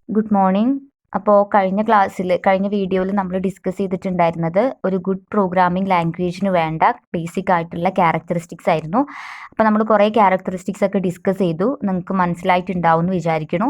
Good morning. അപ്പോൾ കഴിഞ്ഞ വീഡിയോയിൽ നമ്മൾ ഡിസ്കസ് ചെയ്തിട്ടുണ്ടായിരുന്നത് ഒരു ഗുഡ് പ്രോഗ്രാമിംഗ് ലാംഗ്വേജിന് വേണ്ട ബേസിക് ആയിട്ടുള്ള ക്യാരക്ടറിസ്റ്റിക്സ് ആയിരുന്നു. അപ്പോൾ നമ്മൾ കുറേ ക്യാരക്ടറിസ്റ്റിക്സ് ഒക്കെ ഡിസ്കസ് ചെയ്തു, നിങ്ങൾക്ക് മനസ്സിലായിട്ടുണ്ടാവും എന്ന് വിചാരിക്കുന്നു.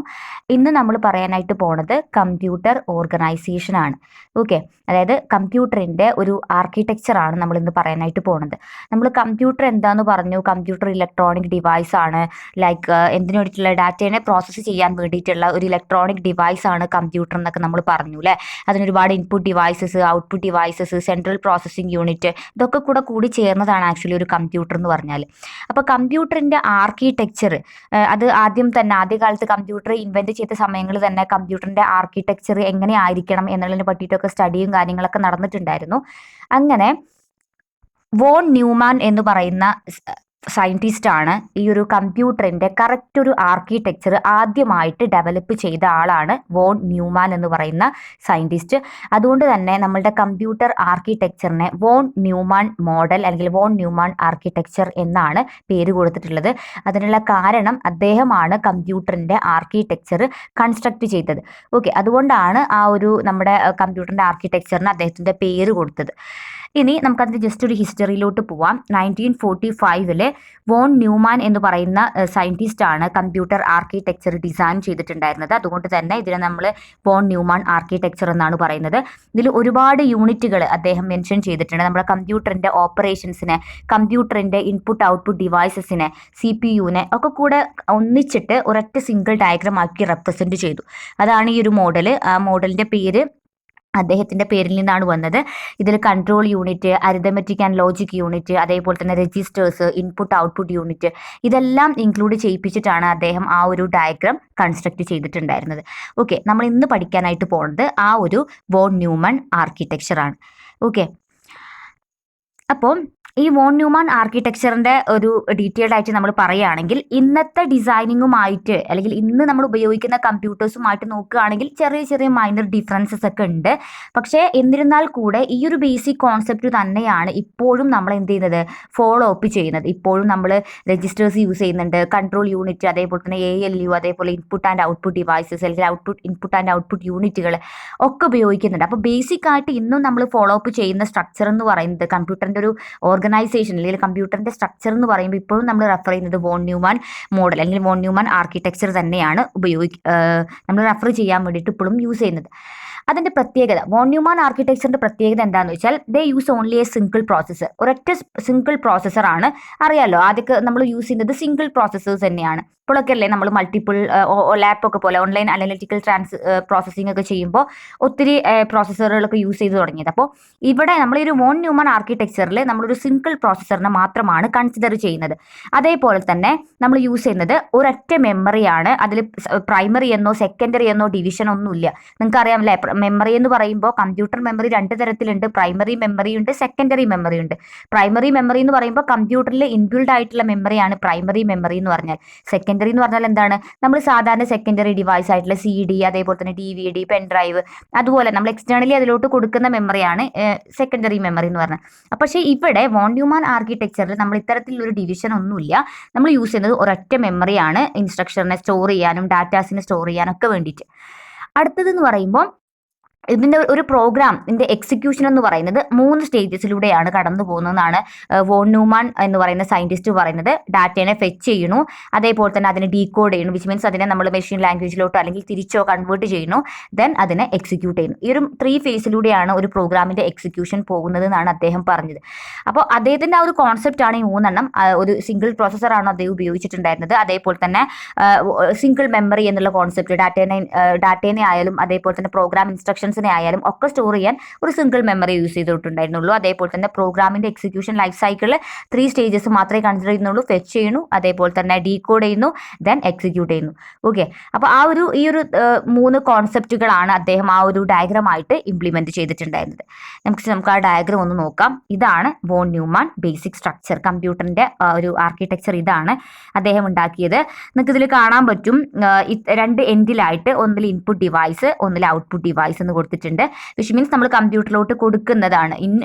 ഇന്ന് നമ്മൾ പറയാനായിട്ട് പോണത് കമ്പ്യൂട്ടർ ഓർഗനൈസേഷൻ ആണ്. ഓക്കെ, അതായത് കമ്പ്യൂട്ടറിൻ്റെ ഒരു ആർക്കിടെക്ചറാണ് നമ്മൾ ഇന്ന് പറയാനായിട്ട് പോണത്. നമ്മൾ കമ്പ്യൂട്ടർ എന്താന്ന് പറഞ്ഞു, കമ്പ്യൂട്ടർ ഇലക്ട്രോണിക് ഡിവൈസ് ആണ്. ലൈക്ക് എന്തിനു വേണ്ടിയിട്ടുള്ള ഡാറ്റേനെ പ്രോസസ്സ് ചെയ്യാൻ വേണ്ടിയിട്ടുള്ള ഒരു ഇലക്ട്രോണിക് ഡിവൈസ് ആണ് കമ്പ്യൂട്ടർ എന്നൊക്കെ നമ്മൾ പറഞ്ഞു അല്ലേ. അതിന് ഒരുപാട് input devices, output devices, central processing unit, ഇതൊക്കെ കൂടി ചേർന്നതാണ് ആക്ച്വലി ഒരു കമ്പ്യൂട്ടർ എന്ന് പറഞ്ഞാൽ. അപ്പോൾ കമ്പ്യൂട്ടറിൻ്റെ ആർക്കിടെക്ചർ അത് ആദ്യകാലത്ത് കമ്പ്യൂട്ടർ ഇൻവെൻറ്റ് ചെയ്ത സമയങ്ങളിൽ തന്നെ കമ്പ്യൂട്ടറിൻ്റെ ആർക്കിടെക്ചർ എങ്ങനെ ആയിരിക്കണം എന്നുള്ളതിനെ പറ്റിയിട്ടൊക്കെ സ്റ്റഡിയും കാര്യങ്ങളൊക്കെ നടന്നിട്ടുണ്ടായിരുന്നു. അങ്ങനെ വോൺ ന്യൂമാൻ എന്ന് പറയുന്ന സയൻറ്റിസ്റ്റ് ആണ് ഈ ഒരു കമ്പ്യൂട്ടറിൻ്റെ കറക്റ്റ് ഒരു ആർക്കിടെക്ചർ ആദ്യമായിട്ട് ഡെവലപ്പ് ചെയ്ത ആളാണ് വോൺ ന്യൂമാൻ എന്ന് പറയുന്ന സയൻറ്റിസ്റ്റ്. അതുകൊണ്ട് തന്നെ നമ്മളുടെ കമ്പ്യൂട്ടർ ആർക്കിടെക്ചറിനെ വോൺ ന്യൂമാൻ മോഡൽ അല്ലെങ്കിൽ വോൺ ന്യൂമാൻ ആർക്കിടെക്ചർ എന്നാണ് പേര് കൊടുത്തിട്ടുള്ളത്. അതിനുള്ള കാരണം അദ്ദേഹമാണ് കമ്പ്യൂട്ടറിൻ്റെ ആർക്കിടെക്ചർ കൺസ്ട്രക്ട് ചെയ്തത്. ഓക്കെ, അതുകൊണ്ടാണ് ആ ഒരു നമ്മുടെ കമ്പ്യൂട്ടറിൻ്റെ ആർക്കിടെക്ചറിന് അദ്ദേഹത്തിൻ്റെ പേര് കൊടുത്തത്. ഇനി നമുക്കതിൻ്റെ ജസ്റ്റ് ഒരു ഹിസ്റ്ററിയിലോട്ട് പോവാം. 1945 വോൺ ന്യൂമാൻ എന്ന് പറയുന്ന സയൻറ്റിസ്റ്റ് ആണ് കമ്പ്യൂട്ടർ ആർക്കിടെക്ചർ ഡിസൈൻ ചെയ്തിട്ടുണ്ടായിരുന്നത്. അതുകൊണ്ട് തന്നെ ഇതിനെ നമ്മൾ വോൺ ന്യൂമാൻ ആർക്കിടെക്ചർ എന്നാണ് പറയുന്നത്. ഇതിൽ ഒരുപാട് യൂണിറ്റുകൾ അദ്ദേഹം മെൻഷൻ ചെയ്തിട്ടുണ്ട്. നമ്മുടെ കമ്പ്യൂട്ടറിൻ്റെ ഓപ്പറേഷൻസിനെ, കമ്പ്യൂട്ടറിൻ്റെ ഇൻപുട്ട് ഔട്ട്പുട്ട് ഡിവൈസസിനെ, CPU-നെ ഒക്കെ കൂടെ ഒന്നിച്ചിട്ട് ഒരൊറ്റ സിംഗിൾ ഡയഗ്രാം ആക്കി റെപ്രസെൻറ്റ് ചെയ്തു. അതാണ് ഈ ഒരു മോഡൽ. ആ മോഡലിൻ്റെ പേര് അദ്ദേഹത്തിൻ്റെ പേരിൽ നിന്നാണ് വന്നത്. ഇതിൽ control unit, arithmetic and logic unit, അതേപോലെ തന്നെ രജിസ്റ്റേഴ്സ്, ഇൻപുട്ട് ഔട്ട്പുട്ട് യൂണിറ്റ്, ഇതെല്ലാം ഇൻക്ലൂഡ് ചെയ്യിപ്പിച്ചിട്ടാണ് അദ്ദേഹം ആ ഒരു ഡയഗ്രാം കൺസ്ട്രക്ട് ചെയ്തിട്ടുണ്ടായിരുന്നത്. ഓക്കെ, നമ്മൾ ഇന്ന് പഠിക്കാനായിട്ട് പോകുന്നത് ആ ഒരു വോൺ ന്യൂമാൻ ആർക്കിടെക്ചറാണ്. ഓക്കെ, അപ്പോൾ ഈ വോൺ ന്യൂമാൻ ആർക്കിടെക്ചറിൻ്റെ ഒരു ഡീറ്റെയിൽഡ് ആയിട്ട് നമ്മൾ പറയുകയാണെങ്കിൽ ഇന്നത്തെ ഡിസൈനിങ്ങുമായിട്ട് അല്ലെങ്കിൽ ഇന്ന് നമ്മൾ ഉപയോഗിക്കുന്ന കമ്പ്യൂട്ടേഴ്സുമായിട്ട് നോക്കുകയാണെങ്കിൽ ചെറിയ ചെറിയ മൈനർ ഡിഫറൻസസ് ഒക്കെ ഉണ്ട്. പക്ഷേ എന്നിരുന്നാൽ കൂടെ ഈ ഒരു ബേസിക് കോൺസെപ്റ്റ് തന്നെയാണ് ഇപ്പോഴും നമ്മൾ എന്ത് ചെയ്യുന്നത്, ഫോളോ അപ്പ് ചെയ്യുന്നത്. ഇപ്പോഴും നമ്മൾ രജിസ്റ്റേഴ്സ് യൂസ് ചെയ്യുന്നുണ്ട്, കൺട്രോൾ യൂണിറ്റ്, അതേപോലെ തന്നെ ALU, അതേപോലെ ഇൻപുട്ട് ആൻഡ് ഔട്ട്പുട്ട് ഡിവൈസസ് അല്ലെങ്കിൽ ഇൻപുട്ട് ആൻഡ് ഔട്ട്പുട്ട് യൂണിറ്റുകൾ ഒക്കെ ഉപയോഗിക്കുന്നുണ്ട്. അപ്പോൾ ബേസിക് ആയിട്ട് ഇന്നും നമ്മൾ ഫോളോ അപ്പ് ചെയ്യുന്ന സ്ട്രക്ചർ എന്ന് പറയുന്നത് കമ്പ്യൂട്ടറിൻ്റെ ഒരു ഓർഗനൈസേഷൻ അല്ലെങ്കിൽ കമ്പ്യൂട്ടറിൻ്റെ സ്ട്രക്ചർ എന്ന് പറയുമ്പോൾ ഇപ്പോഴും നമ്മൾ റെഫർ ചെയ്യുന്നത് വോൺ ന്യൂമാൻ മോഡൽ അല്ലെങ്കിൽ വോൺ ന്യൂമാൻ ആർക്കിടെക്ചർ തന്നെയാണ് നമ്മൾ റെഫർ ചെയ്യാൻ വേണ്ടിയിട്ട് ഇപ്പോഴും യൂസ് ചെയ്യുന്നത്. അതിൻ്റെ പ്രത്യേകത, വോൺ ന്യൂമാൻ ആർക്കിടെക്ചറിൻ്റെ പ്രത്യേകത എന്താണെന്ന് വെച്ചാൽ ദേ use only A single processor. ഒരൊറ്റ സിംഗിൾ പ്രോസസ്സറാണ്. അറിയാലോ, ആദ്യമൊക്കെ നമ്മൾ യൂസ് ചെയ്യുന്നത് സിംഗിൾ പ്രോസസ്സേഴ്സ് തന്നെയാണ്. ഇപ്പോഴൊക്കെ അല്ലേ നമ്മൾ മൾട്ടിപ്പിൾ ലാപ്പൊക്കെ പോലെ ഓൺലൈൻ അനലിറ്റിക്കൽ പ്രോസസ്സിംഗ് ഒക്കെ ചെയ്യുമ്പോൾ ഒത്തിരി പ്രോസസ്സറുകളൊക്കെ യൂസ് ചെയ്ത് തുടങ്ങിയത്. അപ്പോൾ ഇവിടെ നമ്മൾ ഈ ഒരു വോൺ ന്യൂമാൻ ആർക്കിടെക്ചറിൽ നമ്മളൊരു സിംഗിൾ പ്രോസസ്സറിനെ മാത്രമാണ് കൺസിഡർ ചെയ്യുന്നത്. അതേപോലെ തന്നെ നമ്മൾ യൂസ് ചെയ്യുന്നത് ഒരൊറ്റ മെമ്മറിയാണ്. അതിൽ പ്രൈമറി എന്നോ സെക്കൻഡറി എന്നോ ഡിവിഷൻ ഒന്നുമില്ല. നിങ്ങൾക്ക് അറിയാമല്ലേ, മെമ്മറി എന്ന് പറയുമ്പോൾ കമ്പ്യൂട്ടർ മെമ്മറി രണ്ട് തരത്തിലുണ്ട്. പ്രൈമറി മെമ്മറി ഉണ്ട്, സെക്കൻഡറി മെമ്മറി ഉണ്ട്. പ്രൈമറി മെമ്മറി എന്ന് പറയുമ്പോൾ കമ്പ്യൂട്ടറിൽ ഇൻബിൽഡ് ആയിട്ടുള്ള മെമ്മറിയാണ് പ്രൈമറി മെമ്മറി എന്ന് പറഞ്ഞാൽ. സെക്കൻഡറി എന്ന് പറഞ്ഞാൽ എന്താണ്, നമ്മൾ സാധാരണ സെക്കൻഡറി ഡിവൈസ് ആയിട്ടുള്ള CD, അതേപോലെ തന്നെ DVD, പെൻ ഡ്രൈവ്, അതുപോലെ നമ്മൾ എക്സ്റ്റേണലി അതിലോട്ട് കൊടുക്കുന്ന മെമ്മറിയാണ് സെക്കൻഡറി മെമ്മറി എന്ന് പറഞ്ഞാൽ. പക്ഷേ ഇവിടെ വോൺ ന്യൂമാൻ ആർക്കിടെക്ചറിൽ നമ്മൾ ഇത്തരത്തിലൊരു ഡിവിഷൻ ഒന്നുമില്ല. നമ്മൾ യൂസ് ചെയ്യുന്നത് ഒരൊറ്റ മെമ്മറിയാണ് ഇൻസ്ട്രക്ഷനെ സ്റ്റോർ ചെയ്യാനും ഡാറ്റാസിനെ സ്റ്റോർ ചെയ്യാനൊക്കെ വേണ്ടിയിട്ട്. അടുത്തതെന്ന് പറയുമ്പോൾ ഇതിൻ്റെ ഒരു പ്രോഗ്രാമിൻ്റെ എക്സിക്യൂഷൻ എന്ന് പറയുന്നത് 3 സ്റ്റേജസിലൂടെയാണ് കടന്നു പോകുന്നതെന്നാണ് വോൺ ന്യൂമാൻ എന്ന് പറയുന്ന സയൻറ്റിസ്റ്റ് പറയുന്നത്. ഡാറ്റേനെ ഫെച്ച് ചെയ്യുന്നു, അതേപോലെ തന്നെ അതിനെ ഡീകോഡ് ചെയ്യുന്നു, വിച്ച് മീൻസ് അതിനെ നമ്മൾ മെഷീൻ ലാംഗ്വേജിലോട്ടോ അല്ലെങ്കിൽ തിരിച്ചോ കൺവേർട്ട് ചെയ്യുന്നു, ദെൻ അതിനെ എക്സിക്യൂട്ട് ചെയ്യുന്നു. ഈ ഒരു 3 ഫേസിലൂടെയാണ് ഒരു പ്രോഗ്രാമിൻ്റെ എക്സിക്യൂഷൻ പോകുന്നത് എന്നാണ് അദ്ദേഹം പറഞ്ഞത്. അപ്പോൾ അദ്ദേഹത്തിൻ്റെ ആ ഒരു കോൺസെപ്റ്റാണ് ഈ 3 ഒരു സിംഗിൾ പ്രോസസ്സറാണ് അദ്ദേഹം ഉപയോഗിച്ചിട്ടുണ്ടായിരുന്നത്. അതേപോലെ തന്നെ സിംഗിൾ മെമ്മറി എന്നുള്ള കോൺസെപ്റ്റ്, ഡാറ്റേനെ ആയാലും അതേപോലെ തന്നെ പ്രോഗ്രാം ഇൻസ്ട്രക്ഷൻ ആയാലും ഒക്കെ സ്റ്റോർ ചെയ്യാൻ ഒരു സിംഗിൾ മെമ്മറി യൂസ് ചെയ്തിട്ടുണ്ടായിരുന്നുള്ളൂ. അതേപോലെ തന്നെ പ്രോഗ്രാമിൻ്റെ എക്സിക്യൂഷൻ ലൈഫ് സൈക്കിളിൽ 3 സ്റ്റേജസ് മാത്രമേ കൺസിഡർ ചെയ്യുന്നുള്ളൂ. ഫെച്ച് ചെയ്യുന്നു, അതേപോലെ തന്നെ ഡീകോഡ് ചെയ്യുന്നു, ദെൻ എക്സിക്യൂട്ട് ചെയ്യുന്നു. ഓക്കെ, അപ്പോൾ ഈ ഒരു 3 കോൺസെപ്റ്റുകളാണ് അദ്ദേഹം ആ ഒരു ഡയഗ്രാമായിട്ട് ഇംപ്ലിമെൻറ്റ് ചെയ്തിട്ടുണ്ടായിരുന്നത്. നമുക്ക് ആ ഡയഗ്രാം ഒന്ന് നോക്കാം. ഇതാണ് വോൺ ന്യൂമാൻ ബേസിക് സ്ട്രക്ചർ, കമ്പ്യൂട്ടറിൻ്റെ ഒരു ആർക്കിടെക്ചർ ഇതാണ് അദ്ദേഹം ഉണ്ടാക്കിയത്. നിങ്ങൾക്ക് ഇതിൽ കാണാൻ പറ്റും 2 എൻഡിലായിട്ട് ഒന്നിൽ ഇൻപുട്ട് ഡിവൈസ്, ഒന്നിൽ ഔട്ട്പുട്ട് ഡിവൈസ് എന്ന് കൊടുത്തിട്ടുണ്ട്. വിച്ച് മീൻസ് നമ്മൾ കമ്പ്യൂട്ടറിലോട്ട് കൊടുക്കുന്നതാണ്,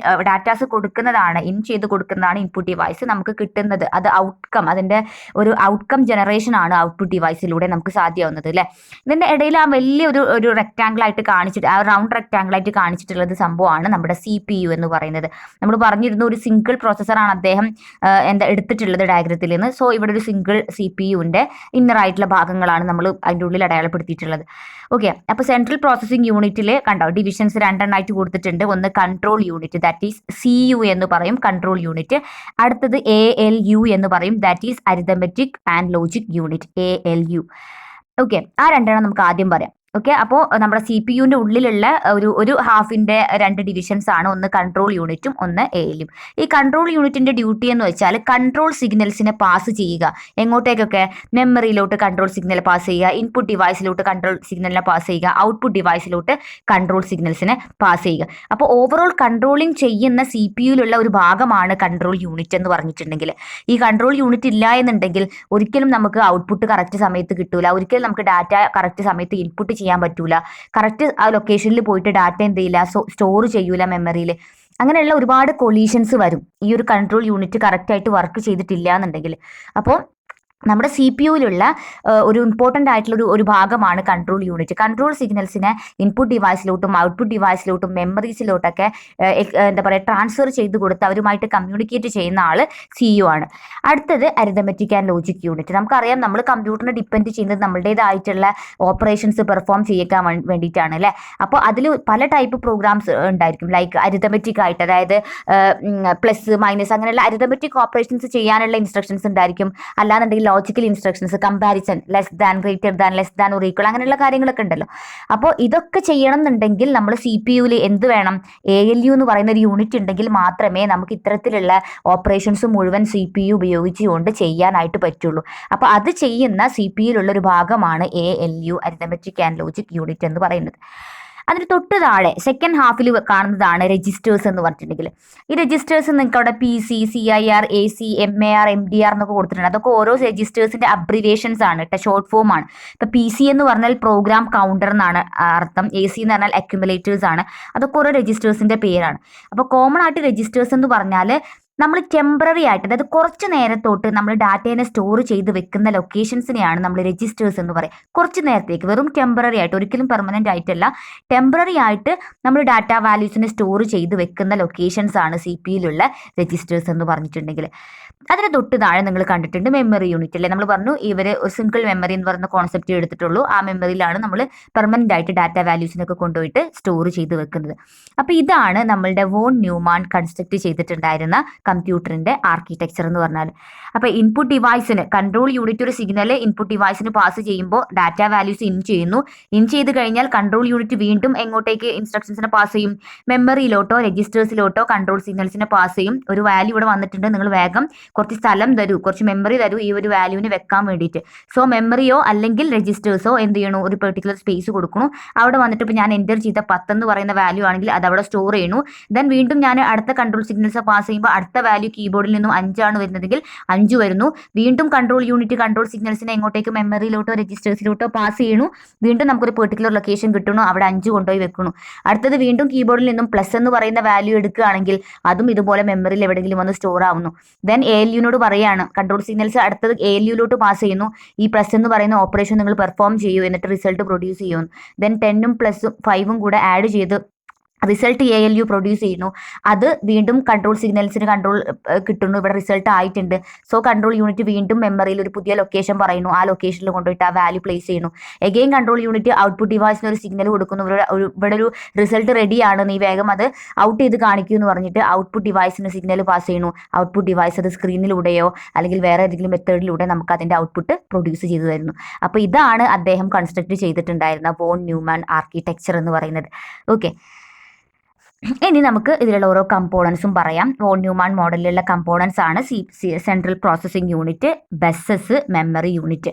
ഡാറ്റാസ് കൊടുക്കുന്നതാണ്, ചെയ്ത് കൊടുക്കുന്നതാണ് ഇൻപുട്ട് ഡിവൈസ്. നമുക്ക് കിട്ടുന്നത് അത് ഔട്ട്കം, അതിന്റെ ഒരു ഔട്ട്കം ജനറേഷൻ ആണ് ഔട്ട്പുട്ട് ഡിവൈസിലൂടെ നമുക്ക് സാധ്യമാവുന്നത് അല്ലേ. ഇതിന്റെ ഇടയിൽ ആ വലിയ ഒരു റെക്ടാംഗിൾ ആയിട്ട് കാണിച്ചിട്ട്, ആ റൗണ്ട് റെക്ടാംഗിൾ ആയിട്ട് കാണിച്ചിട്ടുള്ളത് സംഭവമാണ് നമ്മുടെ CPU എന്ന് പറയുന്നത്. നമ്മൾ പറഞ്ഞിരുന്നു ഒരു സിംഗിൾ പ്രോസസ്സറാണ് അദ്ദേഹം എടുത്തിട്ടുള്ളത് ഡയഗ്രത്തിൽ നിന്ന്. സോ ഇവിടെ ഒരു സിംഗിൾ CPUവിന്റെ ഇന്നർ ആയിട്ടുള്ള ഭാഗങ്ങളാണ് നമ്മൾ അതിൻ്റെ ഉള്ളിൽ അടയാളപ്പെടുത്തിയിട്ടുള്ളത്. ഓക്കെ, അപ്പോൾ സെൻട്രൽ പ്രോസസ്സിംഗ് യൂണിറ്റിൽ കണ്ടോ ഡിവിഷൻസ് രണ്ടെണ്ണമായിട്ട് കൊടുത്തിട്ടുണ്ട്. ഒന്ന് control unit, that is CU എന്ന് പറയും, കൺട്രോൾ യൂണിറ്റ്. അടുത്തത് ALU എന്ന് പറയും, that is arithmetic and logic unit, ALU. Okay, ആ രണ്ടെണ്ണം നമുക്ക് ആദ്യം പറയാം. ഓക്കെ, അപ്പോൾ നമ്മുടെ CPUവിന്റെ ഉള്ളിലുള്ള ഒരു ഹാഫിന്റെ രണ്ട് ഡിവിഷൻസ് ആണ്, ഒന്ന് കൺട്രോൾ യൂണിറ്റും ഒന്ന് ALU. ഈ കൺട്രോൾ യൂണിറ്റിന്റെ ഡ്യൂട്ടി എന്ന് വെച്ചാൽ കൺട്രോൾ സിഗ്നൽസിനെ പാസ് ചെയ്യുക. എങ്ങോട്ടേക്കൊക്കെ? മെമ്മറിയിലോട്ട് കൺട്രോൾ സിഗ്നൽ പാസ് ചെയ്യുക, ഇൻപുട്ട് ഡിവൈസിലോട്ട് കൺട്രോൾ സിഗ്നലിനെ പാസ് ചെയ്യുക, ഔട്ട്പുട്ട് ഡിവൈസിലോട്ട് കൺട്രോൾ സിഗ്നൽസിനെ പാസ് ചെയ്യുക. അപ്പോൾ ഓവറോൾ കൺട്രോളിങ് ചെയ്യുന്ന CPUവിലുള്ള ഒരു ഭാഗമാണ് കൺട്രോൾ യൂണിറ്റ് എന്ന് പറഞ്ഞിട്ടുണ്ടെങ്കിൽ. ഈ കൺട്രോൾ യൂണിറ്റ് ഇല്ല എന്നുണ്ടെങ്കിൽ ഒരിക്കലും നമുക്ക് ഔട്ട്പുട്ട് കറക്റ്റ് സമയത്ത് കിട്ടൂല, ഒരിക്കലും നമുക്ക് ഡാറ്റ കറക്റ്റ് സമയത്ത് ഇൻപുട്ട് ചെയ്യാൻ പറ്റൂല, കറക്റ്റ് ആ ലൊക്കേഷനിൽ പോയിട്ട് ഡാറ്റ എന്ത് ചെയ്യില്ല, സ്റ്റോർ ചെയ്യൂല മെമ്മറിയിൽ. അങ്ങനെയുള്ള ഒരുപാട് കൊളീഷൻസ് വരും ഈ ഒരു കൺട്രോൾ യൂണിറ്റ് കറക്റ്റ് ആയിട്ട് വർക്ക് ചെയ്തിട്ടില്ല എന്നുണ്ടെങ്കിൽ. അപ്പോൾ നമ്മുടെ CPUവിലുള്ള ഒരു ഇമ്പോർട്ടൻ്റ് ആയിട്ടുള്ള ഒരു ഭാഗമാണ് കൺട്രോൾ യൂണിറ്റ്. കൺട്രോൾ സിഗ്നൽസിനെ ഇൻപുട്ട് ഡിവൈസിലോട്ടും ഔട്ട്പുട്ട് ഡിവൈസിലോട്ടും മെമ്മറീസിലോട്ടൊക്കെ എന്താ പറയുക ട്രാൻസ്ഫർ ചെയ്ത് കൊടുത്ത് അവരുമായിട്ട് കമ്മ്യൂണിക്കേറ്റ് ചെയ്യുന്ന ആൾ CEO ആണ്. അടുത്തത് അരിതമെറ്റിക് ആൻഡ് ലോജിക് യൂണിറ്റ്. നമുക്കറിയാം നമ്മൾ കമ്പ്യൂട്ടറിനെ ഡിപ്പെൻഡ് ചെയ്യുന്നത് നമ്മളുടേതായിട്ടുള്ള ഓപ്പറേഷൻസ് പെർഫോം ചെയ്യാൻ വേണ്ടിയിട്ടാണ് അല്ലേ. അപ്പോൾ അതിൽ പല ടൈപ്പ് പ്രോഗ്രാംസ് ഉണ്ടായിരിക്കും, ലൈക്ക് അരിതമെറ്റിക് ആയിട്ട്, അതായത് പ്ലസ് മൈനസ് അങ്ങനെയുള്ള അരിതമെറ്റിക് ഓപ്പറേഷൻസ് ചെയ്യാനുള്ള ഇൻസ്ട്രക്ഷൻസ് ഉണ്ടായിരിക്കും. അല്ലാന്നുണ്ടെങ്കിൽ logical instructions, comparison, less than, greater than, less than or equal, അങ്ങനെയുള്ള കാര്യങ്ങളൊക്കെ ഉണ്ടല്ലോ. അപ്പോൾ ഇതൊക്കെ ചെയ്യണം എന്നുണ്ടെങ്കിൽ നമ്മൾ CPUവിൽ എന്ത് വേണം? ALU എന്ന് പറയുന്ന ഒരു യൂണിറ്റ് ഉണ്ടെങ്കിൽ മാത്രമേ നമുക്ക് ഇത്തരത്തിലുള്ള ഓപ്പറേഷൻസ് മുഴുവൻ CPU ഉപയോഗിച്ചുകൊണ്ട് ചെയ്യാനായിട്ട് പറ്റുള്ളൂ. അപ്പോൾ അത് ചെയ്യുന്ന CPUവിലുള്ള ഒരു ഭാഗമാണ് ALU, arithmetic and logic unit എന്ന് പറയുന്നത്. അതിന് തൊട്ട് താഴെ സെക്കൻഡ് ഹാഫിൽ കാണുന്നതാണ് രജിസ്റ്റേഴ്സ് എന്ന് പറഞ്ഞിട്ടുണ്ടെങ്കിൽ. ഈ രജിസ്റ്റേഴ്സ് നിങ്ങൾക്ക് അവിടെ PC, CIR, AC, MAR, MDR എന്നൊക്കെ കൊടുത്തിട്ടുണ്ട്. അതൊക്കെ ഓരോ രജിസ്റ്റേഴ്സിന്റെ അബ്രിവേഷൻസ് ആണ് കേട്ടോ, ഷോർട്ട് ഫോം ആണ്. ഇപ്പൊ PC എന്ന് പറഞ്ഞാൽ പ്രോഗ്രാം കൗണ്ടർ എന്നാണ് അർത്ഥം, AC എന്ന് പറഞ്ഞാൽ അക്യുമുലേറ്റേഴ്സ് ആണ്. അതൊക്കെ ഓരോ രജിസ്റ്റേഴ്സിന്റെ പേരാണ്. അപ്പോൾ കോമൺ ആയിട്ട് രജിസ്റ്റേഴ്സ് എന്ന് പറഞ്ഞാൽ നമ്മൾ ടെമ്പററി ആയിട്ട്, അതായത് കുറച്ച് നേരത്തോട്ട് നമ്മൾ ഡാറ്റേനെ സ്റ്റോർ ചെയ്ത് വെക്കുന്ന ലൊക്കേഷൻസിനെയാണ് നമ്മൾ രജിസ്റ്റേഴ്സ് എന്ന് പറയുക. കുറച്ച് നേരത്തേക്ക്, വെറും ടെമ്പററി ആയിട്ട്, ഒരിക്കലും പെർമനന്റ് ആയിട്ടല്ല, ടെമ്പററി ആയിട്ട് നമ്മൾ ഡാറ്റ വാല്യൂസിനെ സ്റ്റോർ ചെയ്ത് വെക്കുന്ന ലൊക്കേഷൻസ് ആണ് CPUവിലുള്ള രജിസ്റ്റേഴ്സ് എന്ന് പറഞ്ഞിട്ടുണ്ടെങ്കിൽ. അതിന് തൊട്ട് താഴെ നിങ്ങൾ കണ്ടിട്ടുണ്ട് മെമ്മറി യൂണിറ്റ് അല്ലേ. നമ്മൾ പറഞ്ഞു ഇവർ ഒരു സിംഗിൾ മെമ്മറി എന്ന് പറയുന്ന കോൺസെപ്റ്റ് എടുത്തിട്ടുള്ളൂ. ആ മെമ്മറിയിലാണ് നമ്മൾ പെർമനന്റ് ആയിട്ട് ഡാറ്റ വാല്യൂസിനൊക്കെ കൊണ്ടുപോയിട്ട് സ്റ്റോർ ചെയ്ത് വെക്കുന്നത്. അപ്പോൾ ഇതാണ് നമ്മളുടെ വോൺ ന്യൂമാൻ കൺസ്ട്രക്ട് ചെയ്തിട്ടുണ്ടായിരുന്ന കമ്പ്യൂട്ടറിന്റെ ആർക്കിടെക്ചർ എന്ന് പറഞ്ഞാൽ. അപ്പോൾ ഇൻപുട്ട് ഡിവൈസിന് കൺട്രോൾ യൂണിറ്റ് ഒരു സിഗ്നൽ ഇൻപുട്ട് ഡിവൈസിന് പാസ് ചെയ്യുമ്പോൾ ഡാറ്റ വാല്യൂസ് ഇൻ ചെയ്യുന്നു. ഇൻ ചെയ്ത് കഴിഞ്ഞാൽ കൺട്രോൾ യൂണിറ്റ് വീണ്ടും എങ്ങോട്ടേക്ക് ഇൻസ്ട്രക്ഷൻസിനെ പാസ് ചെയ്യും? മെമ്മറിയിലോട്ടോ രജിസ്റ്റേഴ്സിലോട്ടോ കൺട്രോൾ സിഗ്നൽസിനെ പാസ് ചെയ്യും. ഒരു വാല്യൂ ഇവിടെ വന്നിട്ടുണ്ട്, നിങ്ങൾ വേഗം കുറച്ച് സ്ഥലം തരൂ, കുറച്ച് മെമ്മറി തരൂ ഈ ഒരു വാല്യൂവിന് വെക്കാൻ വേണ്ടിയിട്ട്. സോ മെമ്മറിയോ അല്ലെങ്കിൽ രജിസ്റ്റേഴ്സോ എന്ത് ചെയ്യണു? ഒരു പെർട്ടിക്കുലർ സ്പേസ് കൊടുക്കണു. അവിടെ വന്നിട്ട് ഇപ്പോൾ ഞാൻ എൻ്റർ ചെയ്ത 10 എന്ന് പറയുന്ന വാല്യൂ ആണെങ്കിൽ അത് അവിടെ സ്റ്റോർ ചെയ്യണു. ദെൻ വീണ്ടും ഞാൻ അടുത്ത കൺട്രോൾ സിഗ്നൽസ് പാസ് ചെയ്യുമ്പോൾ അടുത്ത വാല്യൂ കീബോർഡിൽ നിന്നും 5 ആണ് വരുന്നതെങ്കിൽ 5 വരുന്നു. വീണ്ടും കൺട്രോൾ യൂണിറ്റ് കൺട്രോൾ സിഗ്നൽസിനെ എങ്ങോട്ടേക്ക് മെമ്മറിയിലോട്ടോ രജിസ്റ്റേഴ്സിലോട്ടോ പാസ് ചെയ്യണു. വീണ്ടും നമുക്കൊരു പെർട്ടിക്കുലർ ലൊക്കേഷൻ കിട്ടണു, അവിടെ 5 കൊണ്ടുപോയി വെക്കണു. അടുത്തത് വീണ്ടും കീബോർഡിൽ നിന്നും പ്ലസ് എന്ന് പറയുന്ന വാല്യൂ എടുക്കുകയാണെങ്കിൽ അതും ഇതുപോലെ മെമ്മറിയിൽ എവിടെയെങ്കിലും വന്ന് സ്റ്റോർ ആവുന്നു. ദെൻ ALUവിനോട് പറയാണ് കൺട്രോൾ സിഗ്നൽസ് അടുത്തത് ALUവിലോട്ട് പാസ് ചെയ്യുന്നു. ഈ പ്ലസ് എന്ന് പറയുന്ന ഓപ്പറേഷൻ നിങ്ങൾ പെർഫോം ചെയ്യൂ, എന്നിട്ട് റിസൾട്ട് പ്രൊഡ്യൂസ് ചെയ്യുന്നു. ദെൻ 10ഉം 5ഉം കൂടെ ആഡ് ചെയ്ത് റിസൾട്ട് ALU പ്രൊഡ്യൂസ് ചെയ്യുന്നു. അത് വീണ്ടും കൺട്രോൾ സിഗ്നൽസിന് കിട്ടുന്നു. ഇവിടെ റിസൾട്ട് ആയിട്ടുണ്ട്. സോ കൺട്രോൾ യൂണിറ്റ് വീണ്ടും മെമ്മറിയിൽ ഒരു പുതിയ ലൊക്കേഷൻ പറയുന്നു. ആ ലൊക്കേഷനിൽ കൊണ്ടുപോയിട്ട് ആ വാല്യൂ പ്ലേസ് ചെയ്യുന്നു. എഗെയിൻ കൺട്രോൾ യൂണിറ്റ് ഔട്ട്പുട്ട് ഡിവൈസിന് ഒരു സിഗ്നൽ കൊടുക്കുന്നു. ഇവിടെ ഒരു റിസൾട്ട് റെഡിയാണ്, നീ വേഗം അത് ഔട്ട് ചെയ്ത് കാണിക്കൂ എന്ന് പറഞ്ഞിട്ട് ഔട്ട്പുട്ട് ഡിവൈസിന് സിഗ്നൽ പാസ് ചെയ്യുന്നു. ഔട്ട്പുട്ട് ഡിവൈസ് അത് സ്ക്രീനിലൂടെയോ അല്ലെങ്കിൽ വേറെ ഏതെങ്കിലും മെത്തേഡിലൂടെ നമുക്ക് അതിൻ്റെ ഔട്ട്പുട്ട് പ്രൊഡ്യൂസ് ചെയ്തു തരുന്നു. അപ്പോൾ ഇതാണ് അദ്ദേഹം കൺസ്ട്രക്ട് ചെയ്തിട്ടുണ്ടായിരുന്ന വോൺ ന്യൂമാൻ ആർക്കിടെക്ചർ എന്ന് പറയുന്നത്. ഓക്കെ, ഇനി നമുക്ക് ഇതിലുള്ള ഓരോ കമ്പോണൻസും പറയാം. വോൺ ന്യൂമാൻ മോഡലിലുള്ള കമ്പോണൻസ് ആണ് central processing unit, buses, memory unit.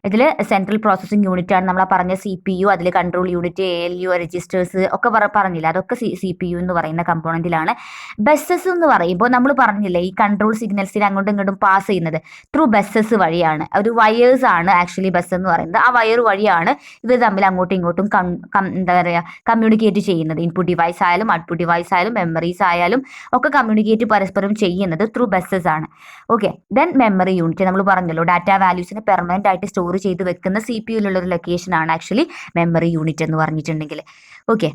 ഇതിൽ സെൻട്രൽ പ്രോസസ്സിംഗ് യൂണിറ്റ് ആണ് നമ്മൾ പറഞ്ഞ CPU, അതിൽ കൺട്രോൾ യൂണിറ്റ്, ALU, രജിസ്റ്റേഴ്സ് ഒക്കെ പറഞ്ഞില്ല, അതൊക്കെ CPU എന്ന് പറയുന്ന കമ്പോണന്റിലാണ്. ബസ്സസ് എന്ന് പറയുമ്പോൾ നമ്മൾ പറഞ്ഞില്ലേ ഈ കൺട്രോൾ സിഗ്നൽസിന് അങ്ങോട്ടും ഇങ്ങോട്ടും പാസ് ചെയ്യുന്നത് ത്രൂ ബസ്സസ് വഴിയാണ്. ഒരു വയേഴ്സ് ആണ് ആക്ച്വലി ബസ് എന്ന് പറയുന്നത്. ആ വയർ വഴിയാണ് ഇവർ തമ്മിൽ അങ്ങോട്ടും ഇങ്ങോട്ടും എന്താ പറയുക കമ്മ്യൂണിക്കേറ്റ് ചെയ്യുന്നത്. ഇൻപുട്ട് ഡിവൈസ് ആയാലും ഔട്ട്പുട്ട് ഡിവൈസ് ആയാലും മെമ്മറീസ് ആയാലും ഒക്കെ കമ്മ്യൂണിക്കേറ്റ് പരസ്പരം ചെയ്യുന്നത് ത്രൂ ബസ്സസ് ആണ്. ഓക്കെ, ദെൻ മെമ്മറി യൂണിറ്റ് നമ്മൾ പറഞ്ഞല്ലോ ഡാറ്റ വാല്യൂസിന് പെർമനന്റ് ആയിട്ട് സ്റ്റോർ ചെയ്ത് വെക്കുന്ന CPU-ലുള്ള ഒരു ലൊക്കേഷൻ ആണ് ആക്ച്വലി മെമ്മറി യൂണിറ്റ് എന്ന് പറഞ്ഞിട്ടുണ്ടെങ്കിൽ. ഓക്കെ,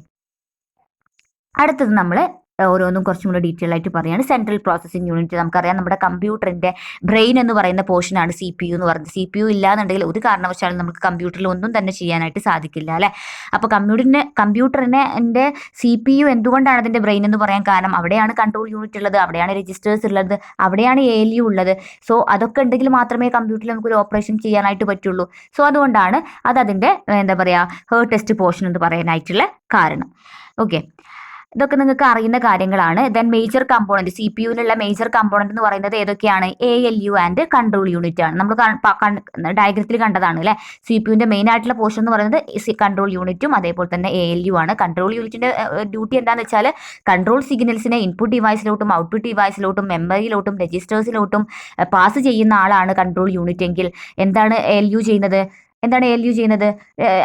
അടുത്തത് നമ്മൾ ഓരോന്നും കുറച്ചും കൂടെ ഡീറ്റെയിൽ ആയിട്ട് പറയുകയാണ്. സെൻട്രൽ പ്രോസസ്സിംഗ് യൂണിറ്റ് നമുക്കറിയാം നമ്മുടെ കമ്പ്യൂട്ടറിന്റെ ബ്രെയിൻ എന്ന് പറയുന്ന പോർഷനാണ് CPU എന്ന് പറയുന്നത്. CPU ഇല്ലാന്നുണ്ടെങ്കിൽ ഒരു കാരണവശാലും നമുക്ക് കമ്പ്യൂട്ടറിൽ ഒന്നും തന്നെ ചെയ്യാനായിട്ട് സാധിക്കില്ല അല്ലെ. അപ്പോൾ കമ്പ്യൂട്ടറിന്റെ CPU എന്തുകൊണ്ടാണ് അതിന്റെ ബ്രെയിൻ എന്ന് പറയാൻ കാരണം അവിടെയാണ് കൺട്രോൾ യൂണിറ്റ് ഉള്ളത്, അവിടെയാണ് രജിസ്റ്റേഴ്സ് ഉള്ളത്, അവിടെയാണ് ALU ഉള്ളത്. സോ അതൊക്കെ ഉണ്ടെങ്കിൽ മാത്രമേ കമ്പ്യൂട്ടറിൽ നമുക്കൊരു ഓപ്പറേഷൻ ചെയ്യാനായിട്ട് പറ്റുള്ളൂ. സോ അതുകൊണ്ടാണ് അതിന്റെ എന്താ പറയുക ഹേർട്ട് ടെസ്റ്റ് പോർഷൻ എന്ന് പറയാനായിട്ടുള്ള കാരണം. ഓക്കെ, ഇതൊക്കെ നിങ്ങൾക്ക് അറിയുന്ന കാര്യങ്ങളാണ്. ദെൻ മേജർ കമ്പോണന്റ് CPU-ലുള്ള മേജർ കമ്പോണന്റ് എന്ന് പറയുന്നത് ഏതൊക്കെയാണ്? ALU ആൻഡ് കൺട്രോൾ യൂണിറ്റ് ആണ്. നമ്മൾ ഡയഗ്രത്തിൽ കണ്ടതാണ് അല്ലെ. CPU-ന്റെ മെയിൻ ആയിട്ടുള്ള പോർഷൻ എന്ന് പറയുന്നത് കൺട്രോൾ യൂണിറ്റും അതേപോലെ തന്നെ ALU ആണ്. കൺട്രോൾ യൂണിറ്റിന്റെ ഡ്യൂട്ടി എന്താണെന്ന് വെച്ചാൽ കൺട്രോൾ സിഗ്നൽസിനെ ഇൻപുട്ട് ഡിവൈസിലോട്ടും ഔട്ട്പുട്ട് ഡിവൈസിലോട്ടും മെമ്മറിയിലോട്ടും രജിസ്റ്റേഴ്സിലോട്ടും പാസ് ചെയ്യുന്ന ആളാണ് കൺട്രോൾ യൂണിറ്റ് എങ്കിൽ എന്താണ് ALU ചെയ്യുന്നത്?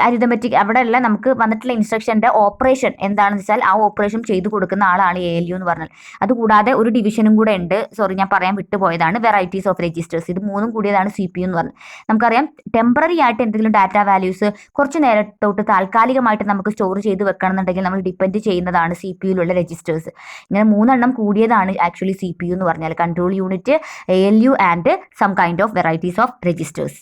അരിതമെറ്റിക് അവിടെ അല്ല നമുക്ക് വന്നിട്ടുള്ള ഇൻസ്ട്രക്ഷന്റെ ഓപ്പറേഷൻ എന്താണെന്ന് വെച്ചാൽ ആ ഓപ്പറേഷൻ ചെയ്തു കൊടുക്കുന്ന ആളാണ് ALU എന്ന് പറഞ്ഞാൽ. അതുകൂടാതെ ഒരു ഡിവിഷനും കൂടെ ഉണ്ട്, സോറി ഞാൻ പറയാൻ വിട്ടുപോയതാണ്, വെറൈറ്റീസ് ഓഫ് രജിസ്റ്റേഴ്സ്. ഇത് മൂന്നും കൂടിയതാണ് CPU എന്ന് പറഞ്ഞത്. നമുക്കറിയാം ടെമ്പററി ആയിട്ട് എന്തെങ്കിലും ഡാറ്റ വാല്യൂസ് കുറച്ച് നേരത്തോട്ട് താൽക്കാലികമായിട്ട് നമുക്ക് സ്റ്റോർ ചെയ്ത് വെക്കണമെന്നുണ്ടെങ്കിൽ നമ്മൾ ഡിപ്പെൻഡ് ചെയ്യുന്നതാണ് CPU-ലുള്ള രജിസ്റ്റേഴ്സ്. ഇങ്ങനെ മൂന്നെണ്ണം കൂടിയതാണ് ആക്ച്വലി CPU എന്ന് പറഞ്ഞാൽ control unit, ALU and some kind of varieties of registers.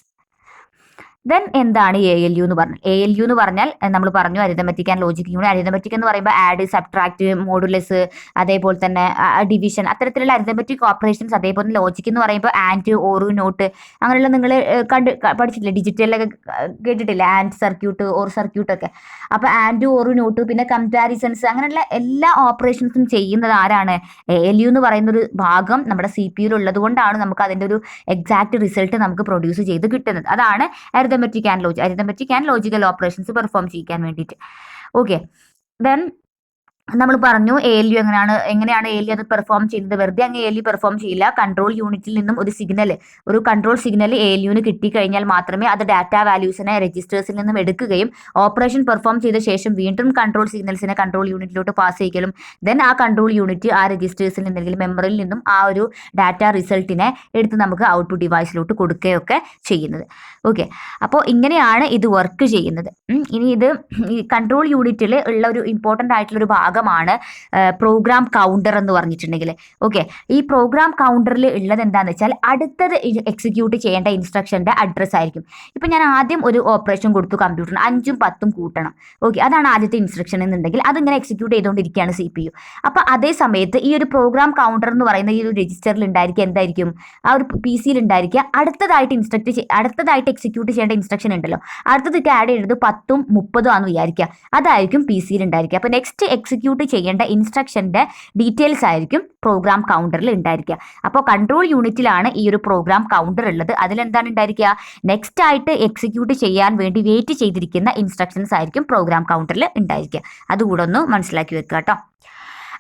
Then എന്താണ് ALU എന്ന് പറഞ്ഞാൽ? ALU എന്ന് പറഞ്ഞാൽ നമ്മൾ പറഞ്ഞു arithmetic and logic unit. Arithmetic എന്ന് പറയുമ്പോൾ ആഡ്, സബ്ട്രാക്ട്, മോഡുലസ്, അതേപോലെ തന്നെ ഡിവിഷൻ, അത്തരത്തിലുള്ള അരിതമെറ്റിക് ഓപ്പറേഷൻസ്. അതേപോലെ ലോജിക് എന്ന് പറയുമ്പോൾ ആൻഡ്, ഓർ, നോട്ട്, അങ്ങനെയുള്ള നിങ്ങൾ പഠിച്ചിട്ടില്ലേ ഡിജിറ്റലൊക്കെ കേട്ടിട്ടില്ലേ ആൻഡ് സർക്യൂട്ട്, ഓർ സർക്യൂട്ട് ഒക്കെ. അപ്പോൾ ആൻഡ്, ഓർ, നോട്ട്, പിന്നെ കമ്പാരിസൺസ്, അങ്ങനെയുള്ള എല്ലാ ഓപ്പറേഷൻസും ചെയ്യുന്നത് ആരാണ്? ALU എന്ന് പറയുന്ന ഒരു ഭാഗം നമ്മുടെ CPU-ൽ ഉള്ളത് കൊണ്ടാണ് നമുക്ക് അതിൻ്റെ ഒരു എക്സാക്ട് റിസൾട്ട് നമുക്ക് പ്രൊഡ്യൂസ് ചെയ്ത് കിട്ടുന്നത്. അതാണ് arithmetic and logical operations perform ചെയ്യാൻ വേണ്ടിയിട്ട്. ഓക്കെ, ദെൻ നമ്മൾ പറഞ്ഞു ALU എങ്ങനെയാണ് ALU അത് പെർഫോം ചെയ്യുന്നത്? വെറുതെ അങ്ങ് ALU പെർഫോം ചെയ്യില്ല. കൺട്രോൾ യൂണിറ്റിൽ നിന്നും ഒരു കൺട്രോൾ സിഗ്നൽ ALU-ന് കിട്ടിക്കഴിഞ്ഞാൽ മാത്രമേ അത് ഡാറ്റ വാല്യൂസിനെ രജിസ്റ്റേഴ്സിൽ നിന്നും എടുക്കുകയും ഓപ്പറേഷൻ പെർഫോം ചെയ്ത ശേഷം വീണ്ടും കൺട്രോൾ സിഗ്നൽസിനെ കൺട്രോൾ യൂണിറ്റിലോട്ട് പാസ് ചെയ്യലും ദെൻ ആ കൺട്രോൾ യൂണിറ്റ് ആ രജിസ്റ്റേഴ്സിൽ നിന്നെങ്കിൽ മെമ്മറിയിൽ നിന്നും ആ ഒരു ഡാറ്റ റിസൾട്ടിനെ എടുത്ത് നമുക്ക് ഔട്ട്പുട്ട് ഡിവൈസിലോട്ട് കൊടുക്കുകയൊക്കെ ചെയ്യുന്നത്. ഓക്കെ, അപ്പോൾ ഇങ്ങനെയാണ് ഇത് വർക്ക് ചെയ്യുന്നത്. ഇനി ഇത് ഈ കൺട്രോൾ യൂണിറ്റിൽ ഉള്ള ഒരു ഇമ്പോർട്ടൻ്റ് ആയിട്ടുള്ള ഒരു ഭാഗമാണ് പ്രോഗ്രാം കൗണ്ടർ എന്ന് പറഞ്ഞിട്ടുണ്ടെങ്കിൽ. ഓക്കെ, ഈ പ്രോഗ്രാം കൗണ്ടറിൽ ഉള്ളത് എന്താണെന്ന് വെച്ചാൽ അടുത്തത് എക്സിക്യൂട്ട് ചെയ്യേണ്ട ഇൻസ്ട്രക്ഷൻ്റെ അഡ്രസ്സ് ആയിരിക്കും. ഇപ്പം ഞാൻ ആദ്യം ഒരു ഓപ്പറേഷൻ കൊടുത്തു കമ്പ്യൂട്ടറിന് 5ഉം 10ഉം കൂട്ടണം. ഓക്കെ, അതാണ് ആദ്യത്തെ ഇൻസ്ട്രക്ഷൻ എന്നുണ്ടെങ്കിൽ അതിങ്ങനെ എക്സിക്യൂട്ട് ചെയ്തുകൊണ്ടിരിക്കുകയാണ് CPU. അപ്പോൾ അതേ സമയത്ത് ഈ ഒരു പ്രോഗ്രാം കൗണ്ടർ എന്ന് പറയുന്ന ഈ ഒരു രജിസ്റ്ററിൽ ഉണ്ടായിരിക്കുക എന്തായിരിക്കും? ആ ഒരു PC-യിൽ ഉണ്ടായിരിക്കുക അടുത്തതായിട്ട് എക്സിക്യൂട്ട് ചെയ്യേണ്ട ഇൻസ്ട്രക്ഷൻ ഉണ്ടല്ലോ, അടുത്തത് ആഡ് ചെയ്യുന്നത് 10ഉം 30ഉം ആണെന്ന് വിചാരിക്കുക. അതായിരിക്കും PC-യിൽ ഉണ്ടായിരിക്കുക. അപ്പോൾ നെക്സ്റ്റ് എക്സിക്യൂട്ട് ചെയ്യേണ്ട ഇൻസ്ട്രക്ഷൻ്റെ ഡീറ്റെയിൽസ് ആയിരിക്കും പ്രോഗ്രാം കൗണ്ടറിൽ ഉണ്ടായിരിക്കുക. അപ്പോൾ കൺട്രോൾ യൂണിറ്റിലാണ് ഈ ഒരു പ്രോഗ്രാം കൗണ്ടർ ഉള്ളത്. അതിലെന്താണ് ഉണ്ടായിരിക്കുക? നെക്സ്റ്റ് ആയിട്ട് എക്സിക്യൂട്ട് ചെയ്യാൻ വേണ്ടി വെയിറ്റ് ചെയ്തിരിക്കുന്ന ഇൻസ്ട്രക്ഷൻസ് ആയിരിക്കും പ്രോഗ്രാം കൗണ്ടറിൽ ഉണ്ടായിരിക്കുക. അതുകൂടെ ഒന്ന് മനസ്സിലാക്കി വെക്കുക കേട്ടോ.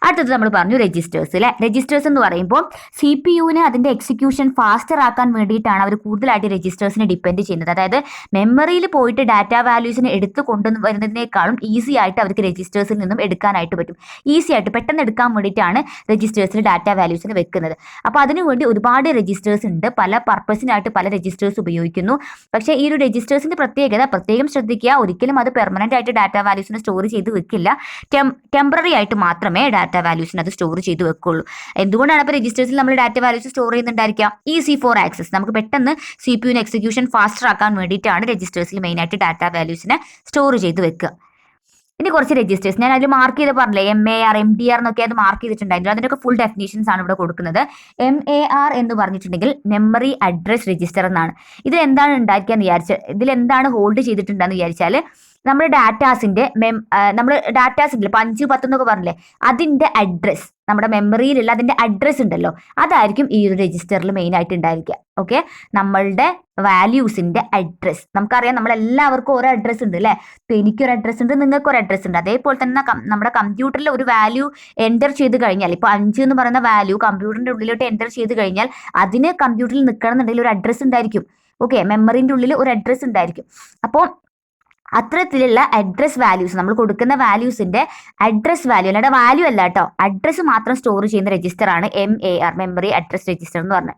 അടുത്തത് നമ്മൾ പറഞ്ഞു രജിസ്റ്റേഴ്സ് അല്ലെ. രജിസ്റ്റേഴ്സ് എന്ന് പറയുമ്പോൾ CPU-ന് അതിൻ്റെ എക്സിക്യൂഷൻ ഫാസ്റ്റർ ആക്കാൻ വേണ്ടിയിട്ടാണ് അവർ കൂടുതലായിട്ട് രജിസ്റ്റേഴ്സിനെ ഡിപ്പെൻഡ് ചെയ്യുന്നത്. അതായത് മെമ്മറിയിൽ പോയിട്ട് ഡാറ്റ വാല്യൂസിനെ എടുത്ത് കൊണ്ടുവരുന്നതിനേക്കാളും ഈസി ആയിട്ട് അവർക്ക് രജിസ്റ്റേഴ്സിൽ നിന്നും എടുക്കാനായിട്ട് പറ്റും. ഈസി ആയിട്ട് പെട്ടെന്ന് എടുക്കാൻ വേണ്ടിയിട്ടാണ് രജിസ്റ്റേഴ്സിൽ ഡാറ്റ വാല്യൂസിന് വെക്കുന്നത്. അപ്പോൾ അതിനുവേണ്ടി ഒരുപാട് രജിസ്റ്റേഴ്സ് ഉണ്ട്, പല പർപ്പസിനായിട്ട് പല രജിസ്റ്റേഴ്സ് ഉപയോഗിക്കുന്നു. പക്ഷേ ഈ ഒരു രജിസ്റ്റേഴ്സിൻ്റെ പ്രത്യേകം ശ്രദ്ധിക്കുക, ഒരിക്കലും അത് പെർമനൻ്റ് ആയിട്ട് ഡാറ്റ വാല്യൂസിനെ സ്റ്റോർ ചെയ്ത് വെക്കില്ല. ടെമ്പററി ആയിട്ട് മാത്രമേ ഡാറ്റ വാല്യൂസിന് അത് സ്റ്റോർ ചെയ്ത് വെക്കുള്ളൂ. എന്തുകൊണ്ടാണ് അപ്പോൾ രജിസ്റ്റേഴ്സിൽ നമ്മൾ ഡാറ്റ വാല്യൂസ് സ്റ്റോർ ചെയ്യുന്നുണ്ടായിരിക്കാം? ഈസി ഫോർ ആക്സസ്, നമുക്ക് പെട്ടെന്ന് CPU-ന് എക്സിക്യൂഷൻ ഫാസ്റ്റർ ആക്കാൻ വേണ്ടിയിട്ടാണ് രജിസ്റ്റേഴ്സിൽ മെയിനായിട്ട് ഡാറ്റ വാല്യൂസിനെ സ്റ്റോർ ചെയ്ത് വെക്കുക. ഇനി കുറച്ച് രജിസ്റ്റേഴ്സ് ഞാൻ അതിൽ മാർക്ക് ചെയ്ത് പറഞ്ഞില്ലേ, MAR MDR എന്നൊക്കെ അത് മാർക്ക് ചെയ്തിട്ടുണ്ടായിരുന്നു. അതിനൊക്കെ ഫുൾ ഡെഫിനേഷൻസ് ആണ് ഇവിടെ കൊടുക്കുന്നത്. MAR എന്ന് പറഞ്ഞിട്ടുണ്ടെങ്കിൽ മെമ്മറി അഡ്രസ് രജിസ്റ്റർ എന്നാണ്. ഇത് എന്താണ് ഉണ്ടാക്കിയെന്ന് വിചാരിച്ചാൽ, ഇതിൽ എന്താണ് ഹോൾഡ് ചെയ്തിട്ടുണ്ടെന്ന് വിചാരിച്ചാൽ നമ്മുടെ ഡാറ്റാസിന്റെ നമ്മൾ ഡാറ്റാസ് ഉണ്ടല്ലോ, ഇപ്പൊ 5, 10 എന്നൊക്കെ പറഞ്ഞില്ലേ, അതിന്റെ അഡ്രസ്, നമ്മുടെ മെമ്മറിയിലുള്ള അതിന്റെ അഡ്രസ് ഉണ്ടല്ലോ, അതായിരിക്കും ഈ ഒരു രജിസ്റ്ററിൽ മെയിൻ ആയിട്ട് ഉണ്ടായിരിക്കുക. ഓക്കെ, നമ്മളുടെ വാല്യൂസിന്റെ അഡ്രസ് നമുക്കറിയാം, നമ്മളെല്ലാവർക്കും ഓരോ അഡ്രസ് ഉണ്ട് അല്ലേ. ഇപ്പൊ എനിക്കൊരു അഡ്രസ് ഉണ്ട്, നിങ്ങൾക്ക് ഒരു അഡ്രസ് ഉണ്ട്. അതേപോലെ തന്നെ നമ്മുടെ കമ്പ്യൂട്ടറിൽ ഒരു വാല്യൂ എൻ്റർ ചെയ്ത് കഴിഞ്ഞാൽ, ഇപ്പൊ 5 എന്ന് പറയുന്ന വാല്യൂ കമ്പ്യൂട്ടറിന്റെ ഉള്ളിലോട്ട് എൻ്റർ ചെയ്ത് കഴിഞ്ഞാൽ അതിന് കമ്പ്യൂട്ടറിൽ നിൽക്കണം എന്നുണ്ടെങ്കിൽ ഒരു അഡ്രസ് ഉണ്ടായിരിക്കും. ഓക്കെ, മെമ്മറിന്റെ ഉള്ളിൽ ഒരു അഡ്രസ് ഉണ്ടായിരിക്കും. അപ്പോൾ അത്തരത്തിലുള്ള അഡ്രസ് വാല്യൂസ്, നമ്മൾ കൊടുക്കുന്ന വാല്യൂസിന്റെ അഡ്രസ് വാല്യൂ, അല്ലാതെ വാല്യൂ അല്ല കേട്ടോ, അഡ്രസ് മാത്രം സ്റ്റോർ ചെയ്യുന്ന രജിസ്റ്റർ ആണ് MAR, മെമ്മറി അഡ്രസ് രജിസ്റ്റർ എന്ന് പറഞ്ഞത്.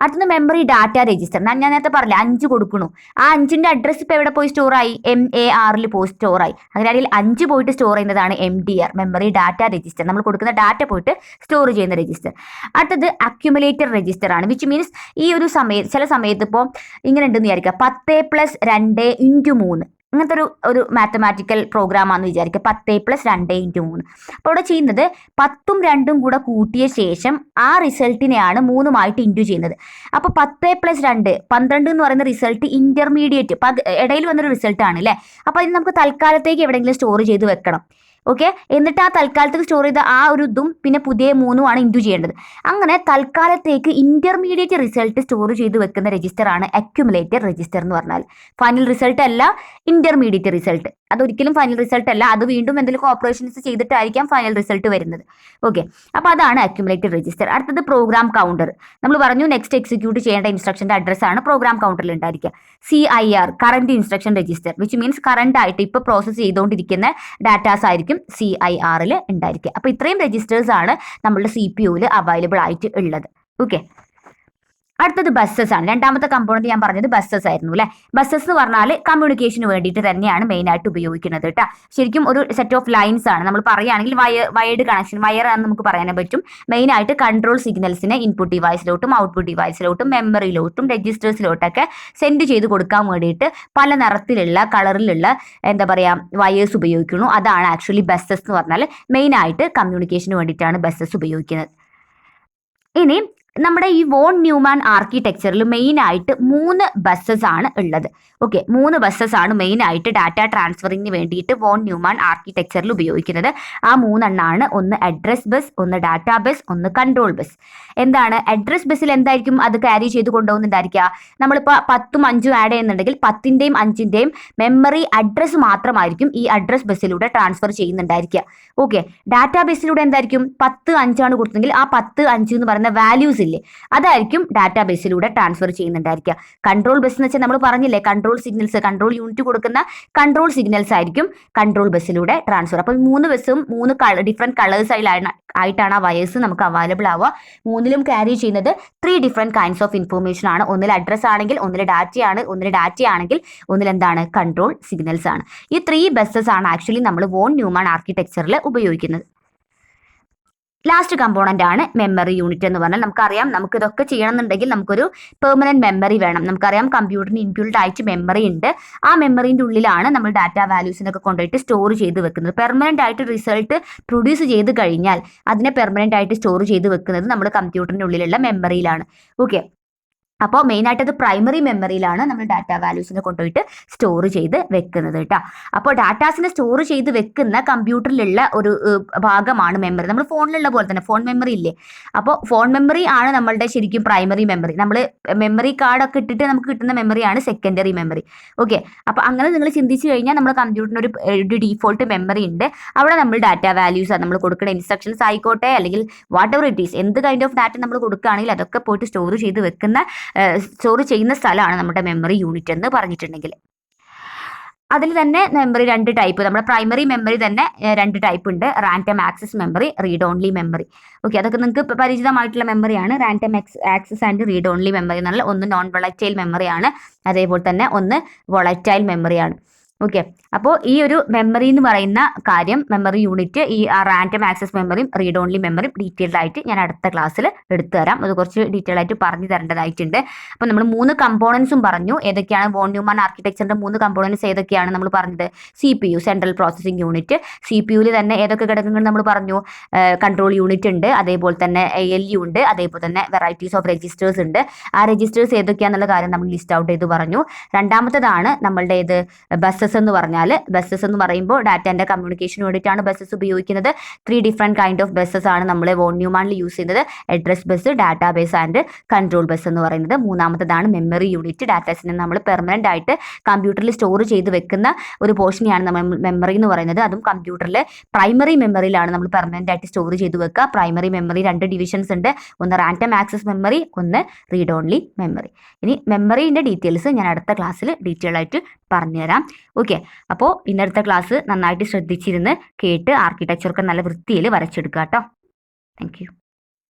അടുത്തത് മെമ്മറി ഡാറ്റ രജിസ്റ്റർ. ഞാൻ നേരത്തെ പറഞ്ഞില്ല 5 കൊടുക്കണു, ആ 5ന്റെ അഡ്രസ് ഇപ്പൊ എവിടെ പോയി സ്റ്റോർ ആയി? MARൽ പോയി സ്റ്റോർ ആയി. അങ്ങനെയാണെങ്കിൽ 5 പോയിട്ട് സ്റ്റോർ ചെയ്യുന്നതാണ് MDR, മെമ്മറി ഡാറ്റ രജിസ്റ്റർ, നമ്മൾ കൊടുക്കുന്ന ഡാറ്റ പോയിട്ട് സ്റ്റോർ ചെയ്യുന്ന രജിസ്റ്റർ. അടുത്തത് അക്യുമുലേറ്റർ രജിസ്റ്റർ ആണ്, വിച്ച് മീൻസ് ഈ ഒരു സമയത്ത്, ചില സമയത്ത് ഇപ്പോൾ ഇങ്ങനെ ഉണ്ടെന്ന് വിചാരിക്കുക, 10+2 × 3 അങ്ങനത്തെ ഒരു മാത്തമാറ്റിക്കൽ പ്രോഗ്രാം ആണെന്ന് വിചാരിക്കുക, 10+2 × 3. അപ്പോൾ ഇവിടെ ചെയ്യുന്നത് 10ഉം 2ഉം കൂടെ കൂട്ടിയ ശേഷം ആ റിസൾട്ടിനെയാണ് 3ഉമായിട്ട് ഇൻറ്റു ചെയ്യുന്നത്. അപ്പോൾ 10+2 12 എന്ന് പറയുന്ന റിസൾട്ട് ഇന്റർമീഡിയറ്റ് ഇടയിൽ വന്നൊരു റിസൾട്ടാണ് അല്ലേ. അപ്പോൾ അതിന് നമുക്ക് തൽക്കാലത്തേക്ക് എവിടെയെങ്കിലും സ്റ്റോർ ചെയ്ത് വെക്കണം. ഓക്കെ, എന്നിട്ട് ആ തൽക്കാലത്തേക്ക് സ്റ്റോർ ചെയ്ത ആ ഒരു ഇതും പിന്നെ പുതിയ 3ഉമാണ് ഇൻറ്റു ചെയ്യേണ്ടത്. അങ്ങനെ തൽക്കാലത്തേക്ക് ഇന്റർമീഡിയറ്റ് റിസൾട്ട് സ്റ്റോർ ചെയ്ത് വെക്കുന്ന രജിസ്റ്റർ ആണ് അക്യുമുലേറ്റർ രജിസ്റ്റർ എന്ന് പറഞ്ഞാൽ. ഫൈനൽ റിസൾട്ട് അല്ല, ഇന്റർമീഡിയറ്റ് റിസൾട്ട്. അതൊരിക്കലും ഫൈനൽ റിസൾട്ട് അല്ല, അത് വീണ്ടും എന്തെങ്കിലും ഓപ്പറേഷൻസ് ചെയ്തിട്ടായിരിക്കാം ഫൈനൽ റിസൾട്ട് വരുന്നത്. ഓക്കെ, അപ്പോൾ അതാണ് അക്യുമുലേറ്റഡ് രജിസ്റ്റർ. അടുത്തത് പ്രോഗ്രാം കൗണ്ടർ. നമ്മൾ പറഞ്ഞു നെക്സ്റ്റ് എക്സിക്യൂട്ട് ചെയ്യേണ്ട ഇൻസ്ട്രക്ഷന്റെ അഡ്രസ് ആണ് പ്രോഗ്രാം കൗണ്ടറിൽ ഉണ്ടായിരിക്കുക. CIR, current instruction register, which means current ആയിട്ട് ഇപ്പോൾ പ്രോസസ് ചെയ്തുകൊണ്ടിരിക്കുന്ന ഡാറ്റാസ് ആയിരിക്കും CIRൽ ഉണ്ടായിരിക്കുക. അപ്പോൾ ഇത്രയും രജിസ്റ്റേഴ്സ് ആണ് നമ്മളുടെ CPUവിൽ അവൈലബിൾ ആയിട്ട് ഉള്ളത്. ഓക്കെ, അടുത്തത് ബസ്സസ് ആണ്. രണ്ടാമത്തെ കമ്പോണന്റ് ഞാൻ പറഞ്ഞത് ബസ്സസ് ആയിരുന്നു അല്ലെ. ബസ്സസ് എന്ന് പറഞ്ഞാൽ കമ്മ്യൂണിക്കേഷന് വേണ്ടിയിട്ട് തന്നെയാണ് മെയിൻ ആയിട്ട് ഉപയോഗിക്കുന്നത് കേട്ടോ. ശരിക്കും ഒരു സെറ്റ് ഓഫ് ലൈൻസ് ആണ്. നമ്മൾ പറയുകയാണെങ്കിൽ വയർഡ് കണക്ഷൻ, വയർ ആണെന്ന് നമുക്ക് പറയാൻ പറ്റും. മെയിൻ ആയിട്ട് കൺട്രോൾ സിഗ്നൽസിനെ ഇൻപുട്ട് ഡിവൈസിലോട്ടും ഔട്ട്പുട്ട് ഡിവൈസിലോട്ടും മെമ്മറിയിലോട്ടും രജിസ്റ്റേഴ്സിലോട്ടൊക്കെ സെൻഡ് ചെയ്ത് കൊടുക്കാൻ വേണ്ടിയിട്ട് പല നിറത്തിലുള്ള കളറിലുള്ള എന്താ പറയുക വയേഴ്സ് ഉപയോഗിക്കുന്നു. അതാണ് ആക്ച്വലി ബസ്സസ് എന്ന് പറഞ്ഞാൽ. മെയിൻ ആയിട്ട് കമ്മ്യൂണിക്കേഷന് വേണ്ടിയിട്ടാണ് ബസ്സസ് ഉപയോഗിക്കുന്നത്. ഇനി നമ്മുടെ ഈ വോൺ ന്യൂമാൻ ആർക്കിടെക്ചറിൽ മെയിൻ ആയിട്ട് 3 ബസ്സസ് ആണ് ഉള്ളത്. ഓക്കെ, 3 ബസ്സസ് ആണ് മെയിൻ ആയിട്ട് ഡാറ്റ ട്രാൻസ്ഫറിങ്ങിന് വേണ്ടിയിട്ട് വോൺ ന്യൂമാൻ ആർക്കിടെക്ചറിൽ ഉപയോഗിക്കുന്നത്. ആ 3 എണ്ണമാണ്, ഒന്ന് അഡ്രസ് ബസ്, ഒന്ന് ഡാറ്റാ ബസ്, ഒന്ന് കൺട്രോൾ ബസ്. എന്താണ് അഡ്രസ് ബസ്സിൽ എന്തായിരിക്കും അത് ക്യാരി ചെയ്ത് കൊണ്ടുപോകുന്നുണ്ടായിരിക്കുക? നമ്മളിപ്പോൾ 10ഉം 5ഉം ആഡ് ചെയ്യുന്നുണ്ടെങ്കിൽ 10ന്റെയും 5ന്റെയും മെമ്മറി അഡ്രസ് മാത്രമായിരിക്കും ഈ അഡ്രസ് ബസ്സിലൂടെ ട്രാൻസ്ഫർ ചെയ്യുന്നുണ്ടായിരിക്കുക. ഓക്കെ, ഡാറ്റാ ബേസിലൂടെ എന്തായിരിക്കും? 10, 5 ആണ് കൊടുത്തെങ്കിൽ ആ 10, 5 എന്ന് പറയുന്ന വാല്യൂസ് ഇല്ലേ, അതായിരിക്കും ഡാറ്റാ ബേസിലൂടെ ട്രാൻസ്ഫർ ചെയ്യുന്നുണ്ടായിരിക്കുക. കൺട്രോൾ ബസ് എന്ന് വെച്ചാൽ നമ്മൾ പറഞ്ഞില്ലേ, കൺട്രോൾ സിഗ്നൽസ്, കൺട്രോൾ യൂണിറ്റ് കൊടുക്കുന്ന കൺട്രോൾ സിഗ്നൽസ് ആയിരിക്കും കൺട്രോൾ ബസ്സിലൂടെ ട്രാൻസ്ഫർ. അപ്പോൾ 3 ബസ്സും 3 ഡിഫറെന്റ് കളേഴ്സ് ആയിട്ടാണ് ആ വയേഴ്സ് നമുക്ക് അവൈലബിൾ ആവുക. 3ലും ക്യാരി ചെയ്യുന്നത് 3 ഡിഫറെന്റ് കൈൻഡ്സ് ഓഫ് ഇൻഫോർമേഷൻ ആണ്. ഒന്നിൽ അഡ്രസ് ആണെങ്കിൽ ഒന്നിൽ ഡാറ്റയാണ്, ഒന്നിൽ ഡാറ്റ ആണെങ്കിൽ ഒന്നിൽ എന്താണ് കൺട്രോൾ സിഗ്നൽസ് ആണ്. ഈ 3 ബസ്സസ് ആണ് ആക്ച്വലി നമ്മൾ വോൺ ന്യൂമാൻ ആർക്കിടെക്ചറിൽ ഉപയോഗിക്കുന്നത്. ലാസ്റ്റ് കമ്പോണന്റ് ആണ് മെമ്മറി യൂണിറ്റ് എന്ന് പറഞ്ഞാൽ. നമുക്കറിയാം, നമുക്ക് ഇതൊക്കെ ചെയ്യണമെന്നുണ്ടെങ്കിൽ നമുക്കൊരു പെർമനന്റ് മെമ്മറി വേണം. നമുക്കറിയാം കമ്പ്യൂട്ടറിന് ഇൻബിൽഡ് ആയിട്ട് മെമ്മറി ഉണ്ട്. ആ മെമ്മറിന്റെ ഉള്ളിലാണ് നമ്മൾ ഡാറ്റ വാല്യൂസിനൊക്കെ കൊണ്ടുപോയിട്ട് സ്റ്റോർ ചെയ്ത് വെക്കുന്നത്. പെർമനന്റ് ആയിട്ട് റിസൾട്ട് പ്രൊഡ്യൂസ് ചെയ്ത് കഴിഞ്ഞാൽ അതിനെ പെർമനന്റ് ആയിട്ട് സ്റ്റോർ ചെയ്ത് വെക്കുന്നത് നമ്മുടെ കമ്പ്യൂട്ടറിന്റെ ഉള്ളിലുള്ള മെമ്മറിയിലാണ്. ഓക്കെ, അപ്പോൾ മെയിനായിട്ട് അത് പ്രൈമറി മെമ്മറിയിലാണ് നമ്മൾ ഡാറ്റ വാല്യൂസിനെ കൊണ്ടുപോയിട്ട് സ്റ്റോർ ചെയ്ത് വെക്കുന്നത് കേട്ടോ. അപ്പോൾ ഡാറ്റാസിനെ സ്റ്റോർ ചെയ്ത് വെക്കുന്ന കമ്പ്യൂട്ടറിലുള്ള ഒരു ഭാഗമാണ് മെമ്മറി. നമ്മൾ ഫോണിലുള്ള പോലെ തന്നെ ഫോൺ മെമ്മറി ഇല്ലേ, അപ്പോൾ ഫോൺ മെമ്മറി ആണ് നമ്മളുടെ ശരിക്കും പ്രൈമറി മെമ്മറി. നമ്മൾ മെമ്മറി കാർഡൊക്കെ ഇട്ടിട്ട് നമുക്ക് കിട്ടുന്ന മെമ്മറിയാണ് സെക്കൻഡറി മെമ്മറി. ഓക്കെ, അപ്പോൾ അങ്ങനെ നിങ്ങൾ ചിന്തിച്ച് കഴിഞ്ഞാൽ നമ്മുടെ കമ്പ്യൂട്ടറിന് ഒരു ഡീഫോൾട്ട് മെമ്മറി ഉണ്ട്. അവിടെ നമ്മൾ ഡാറ്റ വാല്യൂസ് നമ്മൾ കൊടുക്കുന്ന ഇൻസ്ട്രക്ഷൻസ് ആയിക്കോട്ടെ, അല്ലെങ്കിൽ വാട്ട് എവർ ഇറ്റ് ഈസ്, എന്ത് കൈൻഡ് ഓഫ് ഡാറ്റ നമ്മൾ കൊടുക്കുകയാണെങ്കിൽ അതൊക്കെ പോയിട്ട് സ്റ്റോർ ചെയ്ത് വെക്കുന്ന സ്റ്റോർ ചെയ്യുന്ന സ്ഥലമാണ് നമ്മുടെ മെമ്മറി യൂണിറ്റ് എന്ന് പറഞ്ഞിട്ടുണ്ടെങ്കിൽ. അതിൽ തന്നെ മെമ്മറി 2 ടൈപ്പ്, നമ്മുടെ പ്രൈമറി മെമ്മറി തന്നെ 2 ടൈപ്പ് ഉണ്ട്. Random access memory, read only memory. Okay, അതൊക്കെ നിങ്ങൾക്ക് പരിചിതമായിട്ടുള്ള മെമ്മറിയാണ്. Random access and read only memory എന്നാൽ ഒന്ന് നോൺ വൊളറ്റൈൽ മെമ്മറിയാണ്, അതേപോലെ തന്നെ ഒന്ന് വൊളറ്റൈൽ മെമ്മറിയാണ്. ഓക്കെ. അപ്പോൾ ഈ ഒരു മെമ്മറി എന്ന് പറയുന്ന കാര്യം, മെമ്മറി യൂണിറ്റ്, ഈ റാൻഡം ആക്സസ് മെമ്മറിയും റീഡ് ഓൺലി മെമ്മറിയും ഡീറ്റെയിൽഡ് ആയിട്ട് ഞാൻ അടുത്ത ക്ലാസ്സിൽ എടുത്തു തരാം. അത് കുറച്ച് ഡീറ്റെയിൽ ആയിട്ട് പറഞ്ഞു തരേണ്ടതായിട്ടുണ്ട്. അപ്പോൾ നമ്മൾ 3 കമ്പോണൻസും പറഞ്ഞു. ഏതൊക്കെയാണ് വോൺ ന്യൂമാൻ ആർക്കിടെക്ചറിന്റെ 3 കമ്പോണൻസ് ഏതൊക്കെയാണ് നമ്മൾ പറഞ്ഞത്? CPU, central processing unit. CPUവിൽ തന്നെ ഏതൊക്കെ ഘടകങ്ങൾ നമ്മൾ പറഞ്ഞു? കൺട്രോൾ യൂണിറ്റ് ഉണ്ട്, അതേപോലെ തന്നെ ALU ഉണ്ട്, അതേപോലെ തന്നെ വെറൈറ്റീസ് ഓഫ് രജിസ്റ്റേഴ്സ് ഉണ്ട്. ആ രജിസ്റ്റേഴ്സ് ഏതൊക്കെയാണെന്നുള്ള കാര്യം നമ്മൾ ലിസ്റ്റ് ഔട്ട് ചെയ്ത് പറഞ്ഞു. രണ്ടാമത്തേതാണ് നമ്മളുടെ ഇത് ബസ്സസ് എന്ന് പറഞ്ഞാൽ. ബസ്സസ് എന്ന് പറയുമ്പോൾ ഡാറ്റാൻ്റെ കമ്മ്യൂണിക്കേഷന് വേണ്ടിയിട്ടാണ് ബസ്സസ് ഉപയോഗിക്കുന്നത്. 3 ഡിഫറെൻറ്റ് കൈൻഡ് ഓഫ് ബസ്സസ് ആണ് നമ്മൾ വോൺ ന്യൂമാനിൽ യൂസ് ചെയ്യുന്നത്. Address bus, database and control bus എന്ന് പറയുന്നത്. മൂന്നാമത്തേതാണ് മെമ്മറി യൂണിറ്റ്. ഡാറ്റാസിനെ നമ്മൾ പെർമനൻ്റ് ആയിട്ട് കമ്പ്യൂട്ടറിൽ സ്റ്റോർ ചെയ്ത് വെക്കുന്ന ഒരു പോർഷനെയാണ് നമ്മൾ മെമ്മറി എന്ന് പറയുന്നത്. അതും കമ്പ്യൂട്ടറിൽ പ്രൈമറി മെമ്മറിയിലാണ് നമ്മൾ പെർമനൻ്റ് ആയിട്ട് സ്റ്റോർ ചെയ്ത് വെക്കുക. പ്രൈമറി മെമ്മറി 2 ഡിവിഷൻസ് ഉണ്ട്. ഒന്ന് റാൻഡം ആക്സസ് മെമ്മറി, ഒന്ന് റീഡ് ഓൺലി മെമ്മറി. ഇനി മെമ്മറിൻ്റെ ഡീറ്റെയിൽസ് ഞാൻ അടുത്ത ക്ലാസ്സിൽ ഡീറ്റെയിൽ ആയിട്ട് പറഞ്ഞുതരാം. ഓക്കെ. അപ്പോൾ ഇന്നത്തെ ക്ലാസ് നന്നായിട്ട് ശ്രദ്ധിച്ചിരുന്ന് കേട്ട് ആർക്കിടെക്ചറൊക്കെ നല്ല വൃത്തിയിൽ വരച്ചെടുക്കുക കേട്ടോ. Thank you.